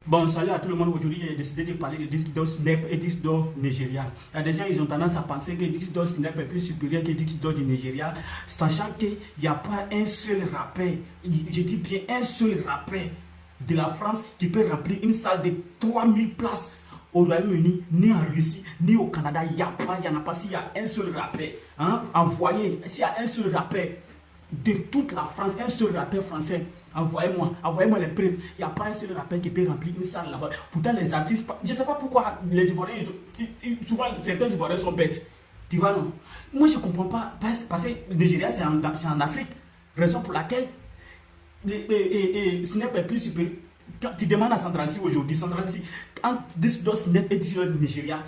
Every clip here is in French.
Bon, salut à tout le monde. Aujourd'hui, j'ai décidé de parler de disque d'or Snap et disque d'or Nigeria. Il y a des gens, ils ont tendance à penser que disque d'or Snap est plus supérieur que disque d'or du Nigeria, sachant qu'il n'y a pas un seul rappeur, je dis bien un seul rappeur de la France qui peut remplir une salle de 3000 places au Royaume-Uni, ni en Russie, ni au Canada. Il n'y a pas, il n'y en a pas. S'il y a un seul rappeur, hein, envoyez, s'il y a un seul rappeur de toute la France, un seul rappeur français, envoyez-moi les preuves. Il n'y a pas un seul rappeur qui peut remplir une salle là-bas. Pourtant, les artistes, je ne sais pas pourquoi les Ivoiriens, souvent certains Ivoiriens sont bêtes. Tu vois, non? Moi, je ne comprends pas. Parce que le Nigeria, c'est en Afrique. Raison pour laquelle Snap est plus supérieur. Quand tu demandes à Central C aujourd'hui, Central C, entre disque d'or Snap et disque d'or du Nigeria,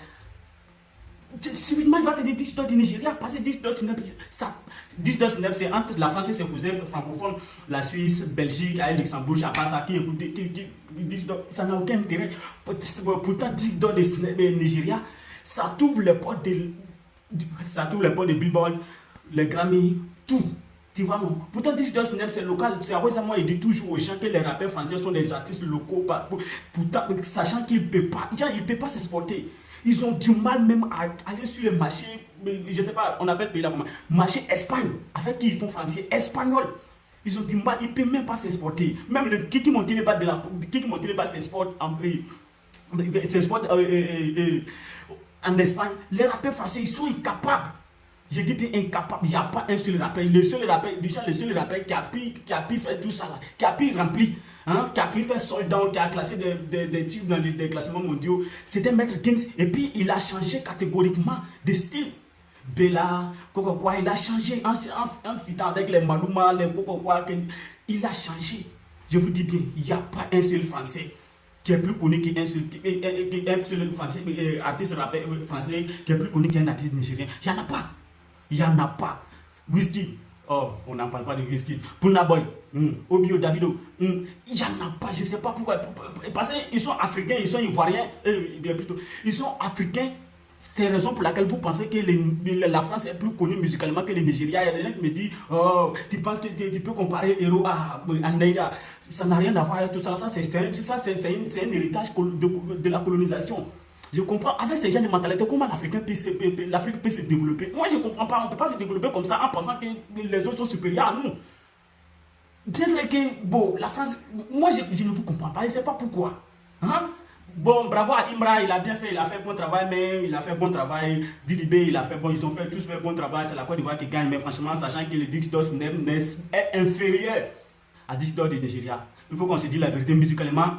subitement il va te dire disque d'or du Nigeria, parce que disque d'or Snap, c'est entre la France et ses cousins francophones, la Suisse, Belgique, et Luxembourg, à part ça, qui écoute disque d'or, ça n'a aucun intérêt. Pourtant, disque d'or du Nigeria, ça t'ouvre les portes de Billboard, les Grammy, tout. Tu vois, non? Pourtant, disque d'or Snap, c'est local. C'est après ça, moi, il dit toujours aux gens que les rappeurs français sont des artistes locaux. Pourtant, sachant qu'ils ne peuvent pas, genre, ils peuvent pas s'exporter. Ils ont du mal même à aller sur le marché, je ne sais pas, on appelle pays là comment, marché Espagne, avec qui ils font français, espagnol. Ils ont du mal, ils ne peuvent même pas s'exporter. Même le Kiki Monteleba s'exporte en Espagne. Les rappeurs français, ils sont incapables. Je dis bien incapable, il n'y a pas un seul rappeur. Le seul rappeur qui a pu faire tout ça, là, qui a pu remplir, hein, qui a pu faire soldat, qui a classé des titres dans les classements mondiaux, c'était Maître Gims. Et puis il a changé catégoriquement de style. Bella, Coco, il a changé en fitant avec les Maluma, les Coco, il a changé. Je vous dis bien, il n'y a pas un seul français qui est plus connu qu'un seul français, artiste rappeur français qui est plus connu qu'un artiste nigérien. Il n'y en a pas. Il n'y en a pas. Whisky. Oh, on n'en parle pas de whisky. Burna Boy. Obio Davido. Il n'y en a pas. Je ne sais pas pourquoi. Parce qu'ils sont africains, ils sont ivoiriens. Bien plutôt. Ils sont africains. C'est la raison pour laquelle vous pensez que la France est plus connue musicalement que le Nigeria. Il y a des gens qui me disent, oh, tu penses que tu peux comparer Hero à Neira. Ça n'a rien à voir avec tout ça. C'est un héritage de la colonisation. Je comprends, avec ces gens de mentalité, comment l'Afrique peut se développer. Moi, je ne comprends pas, on ne peut pas se développer comme ça en pensant que les autres sont supérieurs à nous. C'est vrai que, bon, la France, moi, je ne vous comprends pas, je ne sais pas pourquoi. Hein? Bon, bravo à Imra, il a bien fait, il a fait bon travail, mais il a fait bon travail. Didibé, il a fait bon, ils ont tous fait bon travail, c'est la Côte d'Ivoire qui gagne, mais franchement, sachant que le disque d'or est inférieur à disque d'or du Nigeria. Il faut qu'on se dise la vérité musicalement.